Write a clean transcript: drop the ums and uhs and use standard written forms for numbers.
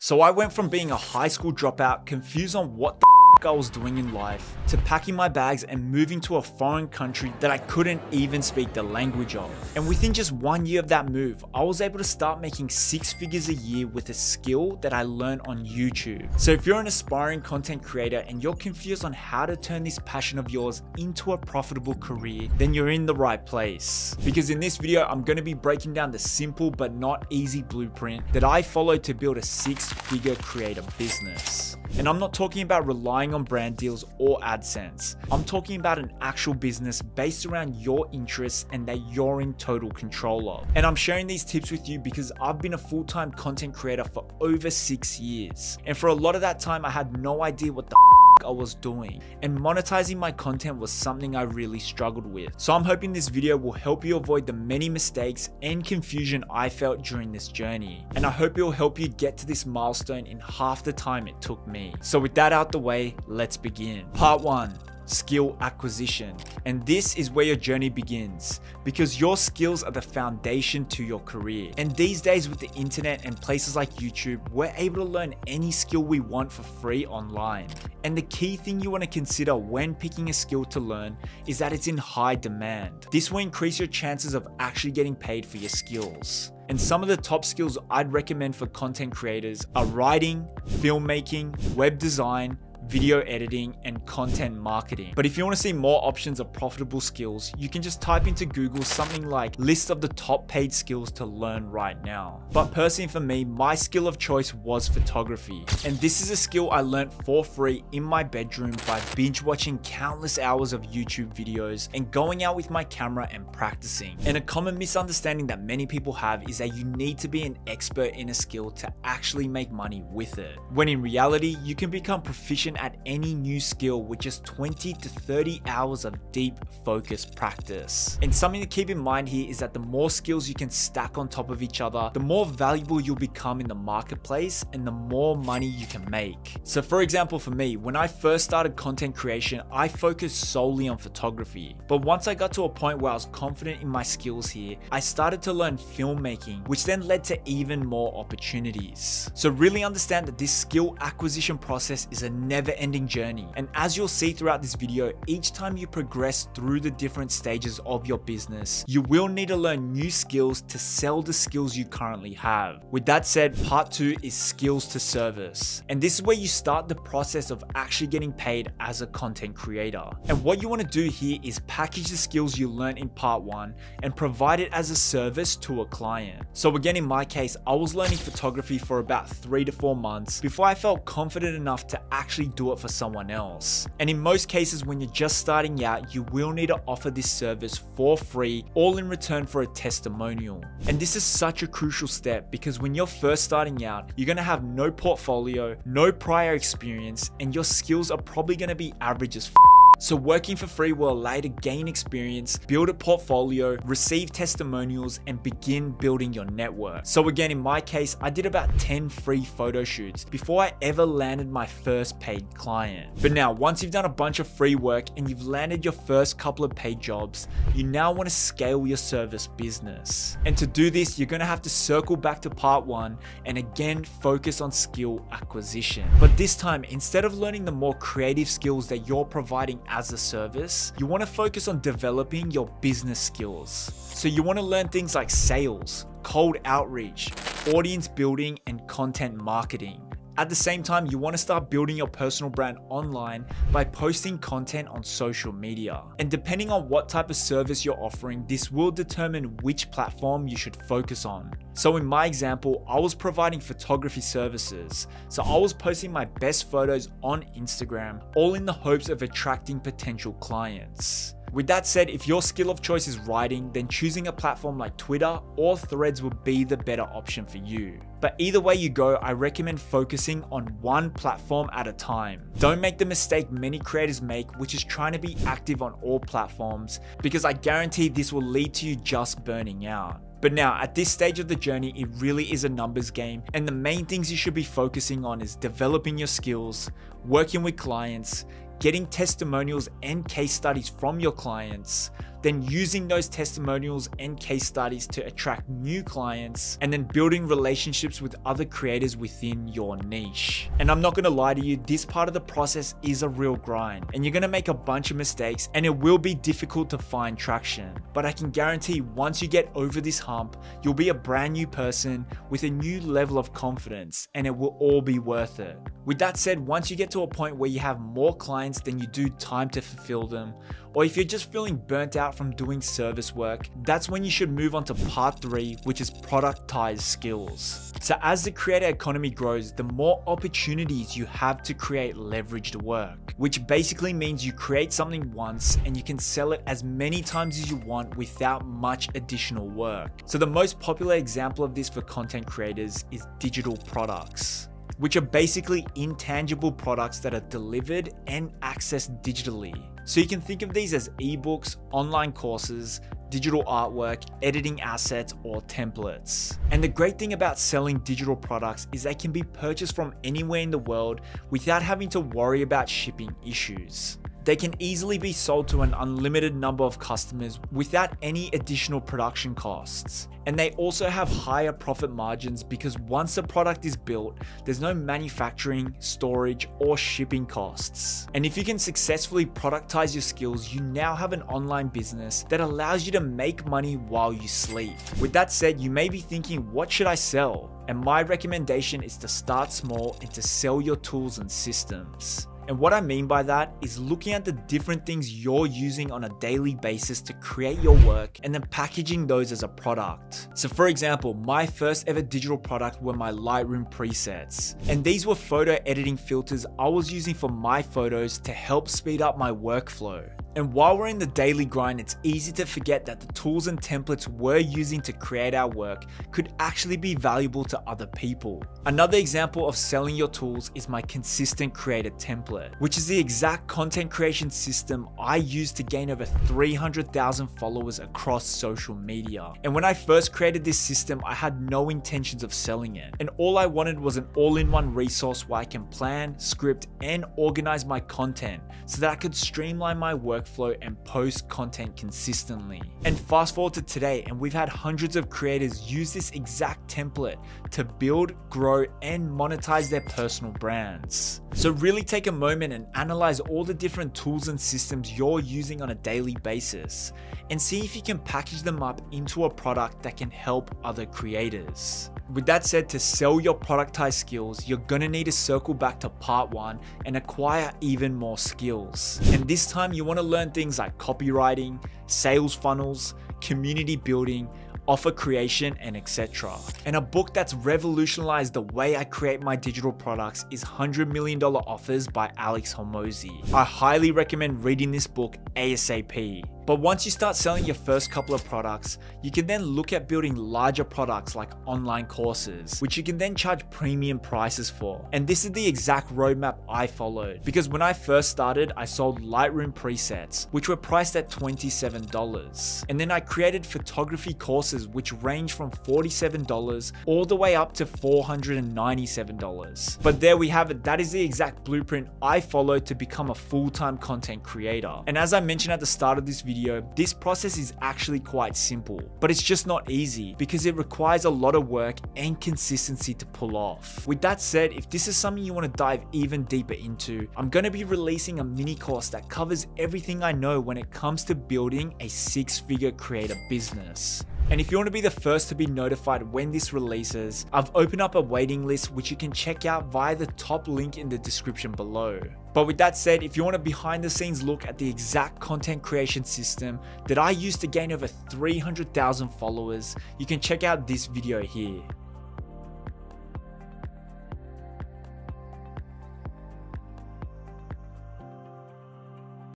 So I went from being a high school dropout, confused on what the I was doing in life, to packing my bags and moving to a foreign country that I couldn't even speak the language of. And within just 1 year of that move, I was able to start making 6 figures a year with a skill that I learned on YouTube. So if you're an aspiring content creator and you're confused on how to turn this passion of yours into a profitable career, then you're in the right place. Because in this video, I'm going to be breaking down the simple but not easy blueprint that I followed to build a 6-figure creator business. And I'm not talking about relying on brand deals or AdSense. I'm talking about an actual business based around your interests and that you're in total control of. And I'm sharing these tips with you because I've been a full-time content creator for over 6 years. And for a lot of that time, I had no idea what the I was doing, and monetizing my content was something I really struggled with. So I'm hoping this video will help you avoid the many mistakes and confusion I felt during this journey, and I hope it will help you get to this milestone in half the time it took me. So with that out the way, let's begin. Part 1. Skill acquisition. And this is where your journey begins, because your skills are the foundation to your career. And these days with the internet and places like YouTube, we're able to learn any skill we want for free online. And the key thing you want to consider when picking a skill to learn is that it's in high demand. This will increase your chances of actually getting paid for your skills. And some of the top skills I'd recommend for content creators are writing, filmmaking, web design, video editing, and content marketing. But if you want to see more options of profitable skills, you can just type into Google something like list of the top paid skills to learn right now. But personally for me, my skill of choice was photography. And this is a skill I learned for free in my bedroom by binge watching countless hours of YouTube videos and going out with my camera and practicing. And a common misunderstanding that many people have is that you need to be an expert in a skill to actually make money with it. When in reality, you can become proficient at any new skill with just 20 to 30 hours of deep focused practice. And something to keep in mind here is that the more skills you can stack on top of each other, the more valuable you'll become in the marketplace and the more money you can make. So for example, for me, when I first started content creation, I focused solely on photography. But once I got to a point where I was confident in my skills here, I started to learn filmmaking, which then led to even more opportunities. So really understand that this skill acquisition process is a never-ending journey, and as you'll see throughout this video, each time you progress through the different stages of your business, you will need to learn new skills to sell the skills you currently have. With that said, part 2 is skills to service, and this is where you start the process of actually getting paid as a content creator. And what you want to do here is package the skills you learned in part 1 and provide it as a service to a client. So again, in my case, I was learning photography for about 3 to 4 months before I felt confident enough to actually do it for someone else. And in most cases, when you're just starting out, you will need to offer this service for free, all in return for a testimonial. And this is such a crucial step because when you're first starting out, you're going to have no portfolio, no prior experience, and your skills are probably going to be average as f. So working for free will allow you to gain experience, build a portfolio, receive testimonials, and begin building your network. So again, in my case, I did about 10 free photo shoots before I ever landed my first paid client. But now, once you've done a bunch of free work and you've landed your first couple of paid jobs, you now want to scale your service business. And to do this, you're going to have to circle back to part 1 and again focus on skill acquisition. But this time, instead of learning the more creative skills that you're providing as a service, you want to focus on developing your business skills. So you want to learn things like sales, cold outreach, audience building, and content marketing. At the same time, you want to start building your personal brand online by posting content on social media. And depending on what type of service you're offering, this will determine which platform you should focus on. So in my example, I was providing photography services. So I was posting my best photos on Instagram, all in the hopes of attracting potential clients. With that said, if your skill of choice is writing, then choosing a platform like Twitter or Threads will be the better option for you. But either way you go, I recommend focusing on one platform at a time. Don't make the mistake many creators make, which is trying to be active on all platforms, because I guarantee this will lead to you just burning out. But now, at this stage of the journey, it really is a numbers game, and the main things you should be focusing on is developing your skills, working with clients, getting testimonials and case studies from your clients, then using those testimonials and case studies to attract new clients, and then building relationships with other creators within your niche. And I'm not gonna lie to you, this part of the process is a real grind, and you're gonna make a bunch of mistakes, and it will be difficult to find traction. But I can guarantee once you get over this hump, you'll be a brand new person with a new level of confidence, and it will all be worth it. With that said, once you get to a point where you have more clients than you do time to fulfill them, or if you're just feeling burnt out from doing service work, that's when you should move on to part 3, which is productize skills. So as the creator economy grows, the more opportunities you have to create leveraged work, which basically means you create something once and you can sell it as many times as you want without much additional work. So the most popular example of this for content creators is digital products, which are basically intangible products that are delivered and accessed digitally. So you can think of these as ebooks, online courses, digital artwork, editing assets, or templates. And the great thing about selling digital products is they can be purchased from anywhere in the world without having to worry about shipping issues. They can easily be sold to an unlimited number of customers without any additional production costs. And they also have higher profit margins because once the product is built, there's no manufacturing, storage, or shipping costs. And if you can successfully productize your skills, you now have an online business that allows you to make money while you sleep. With that said, you may be thinking, what should I sell? And my recommendation is to start small and to sell your tools and systems. And what I mean by that is looking at the different things you're using on a daily basis to create your work and then packaging those as a product. So for example, my first ever digital product were my Lightroom presets. And these were photo editing filters I was using for my photos to help speed up my workflow. And while we're in the daily grind, it's easy to forget that the tools and templates we're using to create our work could actually be valuable to other people. Another example of selling your tools is my consistent creator template, which is the exact content creation system I use to gain over 300,000 followers across social media. And when I first created this system, I had no intentions of selling it. And all I wanted was an all-in-one resource where I can plan, script, and organize my content so that I could streamline my workflow and post content consistently. And fast forward to today, and we've had hundreds of creators use this exact template to build, grow, and monetize their personal brands. So really take a moment and analyze all the different tools and systems you're using on a daily basis and see if you can package them up into a product that can help other creators. With that said, to sell your productized skills, you're gonna need to circle back to part 1 and acquire even more skills. And this time you wanna learn things like copywriting, sales funnels, community building, offer creation, and etc. And a book that's revolutionized the way I create my digital products is $100 Million Offers by Alex Hormozi. I highly recommend reading this book ASAP. But once you start selling your first couple of products, you can then look at building larger products like online courses, which you can then charge premium prices for. And this is the exact roadmap I followed, because when I first started, I sold Lightroom presets, which were priced at $27. And then I created photography courses, which range from $47 all the way up to $497. But there we have it. That is the exact blueprint I followed to become a full-time content creator. And as I mentioned at the start of this video, this process is actually quite simple, but it's just not easy because it requires a lot of work and consistency to pull off. With that said, if this is something you want to dive even deeper into, I'm going to be releasing a mini course that covers everything I know when it comes to building a 6-figure creator business. And if you want to be the first to be notified when this releases, I've opened up a waiting list which you can check out via the top link in the description below. But with that said, if you want a behind the scenes look at the exact content creation system that I used to gain over 300,000 followers, you can check out this video here.